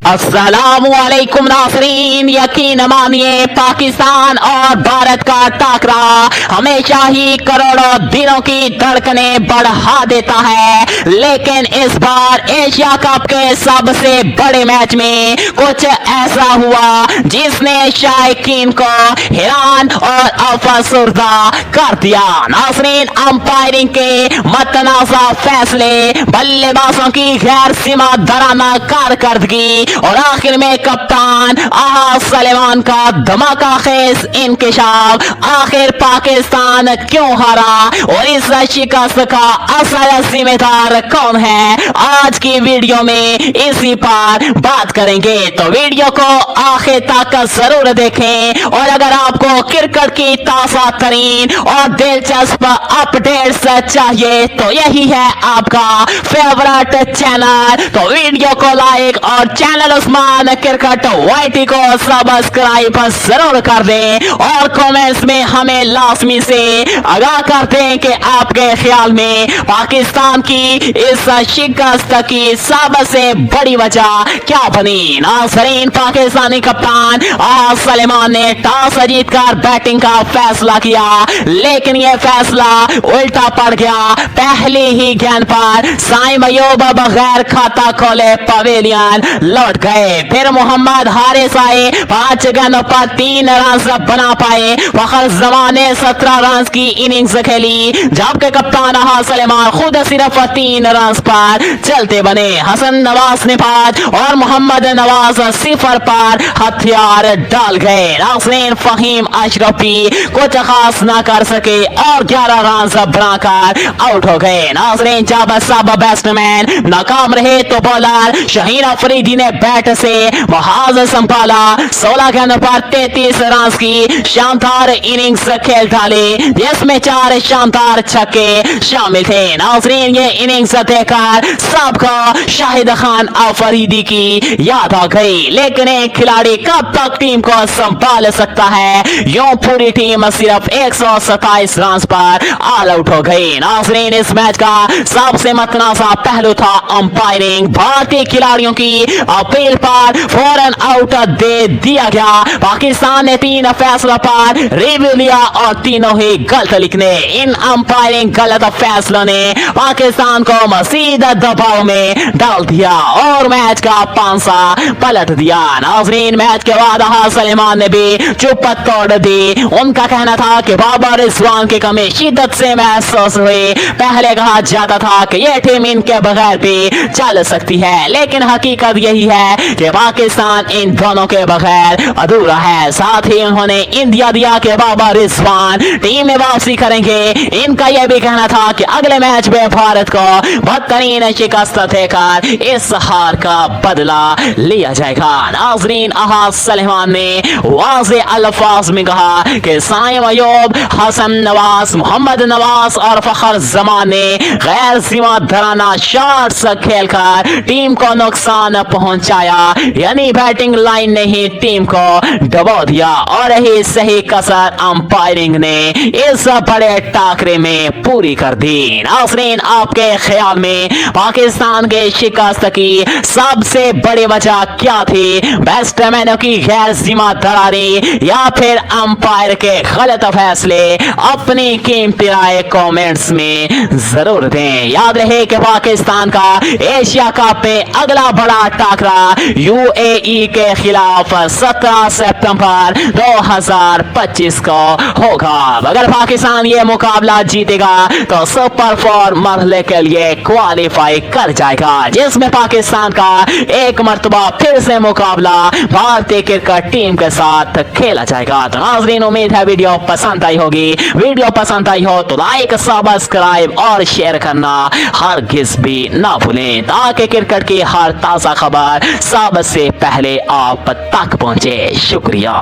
अस्सलामुअलैकुम नाज़रीन, यकीन मानिए पाकिस्तान और भारत का टाकरा हमेशा ही करोड़ों दिलों की धड़कनें बढ़ा देता है, लेकिन इस बार एशिया कप के सबसे बड़े मैच में कुछ ऐसा हुआ जिसने शायकीन को हैरान और अफसरदा कर दिया। नाज़रीन, अंपायरिंग के मतनाज़ा फैसले, बल्लेबाजों की गैर सीमा दराना कारकर्दगी और आखिर में कप्तान अहाद सलेमान का धमाका खेज इंकशाफ। आखिर पाकिस्तान क्यों हारा और इस शिकस्त का असल जिम्मेदार कौन है, आज की वीडियो में इसी पर बात करेंगे, तो वीडियो को आखिर तक जरूर देखें। और अगर आपको क्रिकेट की ताजा तरीन और दिलचस्प अपडेट्स चाहिए तो यही है आपका फेवरेट चैनल, तो वीडियो को लाइक और चैनल उस्मान क्रिकेट वाईटी को सब्सक्राइब जरूर कर दें और कमेंट्स में हमें लाजमी से आगाह कर दें कि आपके ख्याल में पाकिस्तान की इस शिकस्त की सबसे बड़ी वजह क्या बनी। नाज़रीन, पाकिस्तानी कप्तान अहाद सलेमान ने टॉस जीतकर बैटिंग का फैसला किया, लेकिन यह फैसला उल्टा पड़ गया। पहली ही गेंद पर साइम अयूब बगैर खाता खोले पवेलियन लौट गए। फिर मोहम्मद हारिस आए, 5 गेंदों पर 3 रन बना पाए। फखर जमान ने 17 रन की इनिंग्स खेली, जबकि कप्तान अहाद सलेमान खुद सिर्फ 3 रन पर चलते बने। हसन नवाज ने 5 और मोहम्मद नवाज 0 पर हथियार डाल गए। नाज़रीन, फहीम अशरफी कुछ खास ना कर सके और 11 रन बनाकर आउट हो गए। नाज़रीन, जब सब बैट्समैन नाकाम रहे तो बॉलर शाहीन अफरीदी ने बैट से महाज संभाला। 16 गेंद पर 33 रन की शानदार इनिंग्स खेल डाले, जिसमें 4 शानदार छक्के शामिल थे। नाज़रीन, ये इनिंग्स देखकर सबको शाहिद खान अफरीदी की याद आ गई, लेकिन एक खिलाड़ी कब तक टीम को संभाल सकता है। यूं पूरी टीम सिर्फ 127 रन पर ऑल आउट हो गई। नाज़रीन, इस मैच का सबसे मतनाज़ा पहलू था अंपायरिंग। भारतीय खिलाड़ियों की अपील पर फौरन आउट दे दिया गया। पाकिस्तान ने 3 फैसलों पर रिव्यू लिया और तीनों ही गलत लिखने। इन अंपायरिंग गलत फैसलों ने पाकिस्तान को मजीद दबाव में डाल दिया और मैच का पांसा पलट दिया। नाज़रीन, मैच के बाद अहाद सलेमान ने भी चुप तोड़ दी। उनका कहना था कि बाबर रिजवान की कमी शिद्दत से महसूस हुई। पहले कहा जाता था कि यह टीम इनके बगैर भी चल सकती है, लेकिन हकीकत यही है कि पाकिस्तान इन दोनों के बगैर अधूरा है। साथ ही उन्होंने इंदिया दिया कि बाबर रिजवान टीम में वापसी करेंगे। इनका यह भी कहना था कि अगले मैच में भारत को बदतरीन शिकस्त देकर इस हार का बदला लिया जाएगा। नाज़रीन, अहाद सलेमान ने वाज़े अल्फाज में कहा कि साइम अयूब, हसन नवाज, मोहम्मद नवाज और फखर जमान ने गैर जिम्मेदाराना शॉट्स खेलकर टीम को नुकसान पहुंचाया, यानी बैटिंग लाइन ने ही टीम को डुबो दिया और यही सही कसर अंपायरिंग ने इस बड़े टाकरे में पूरी कर दी। नाज़रीन, आपके ख्याल में पाकिस्तान के शिकस्त की सबसे बड़ी वजह क्या थी? बैट्समैनों की गैर जिम्मेदारी या फिर अंपायर के गलत फैसले? अपनी कीमती राय कमेंट्स में जरूर दें। याद रहे कि पाकिस्तान का एशिया कप में अगला बड़ा टाकरा यूएई के खिलाफ 17 सितंबर 2025 को होगा। अगर पाकिस्तान ये मुकाबला जीतेगा तो सुपर 4 मरहले के लिए क्वालिफाई कर जाएगा, जिसमें पाकिस्तान का एक मर्तबा फिर से मुकाबला भारतीय क्रिकेट टीम के साथ खेला जाएगा। तो नाज़रीन, उम्मीद है वीडियो पसंद आई होगी। वीडियो पसंद आई हो तो लाइक, सब्सक्राइब और शेयर करना हरगिज भी ना भूलें, ताकि क्रिकेट की हर ताजा खबर सबसे पहले आप तक पहुंचे। शुक्रिया।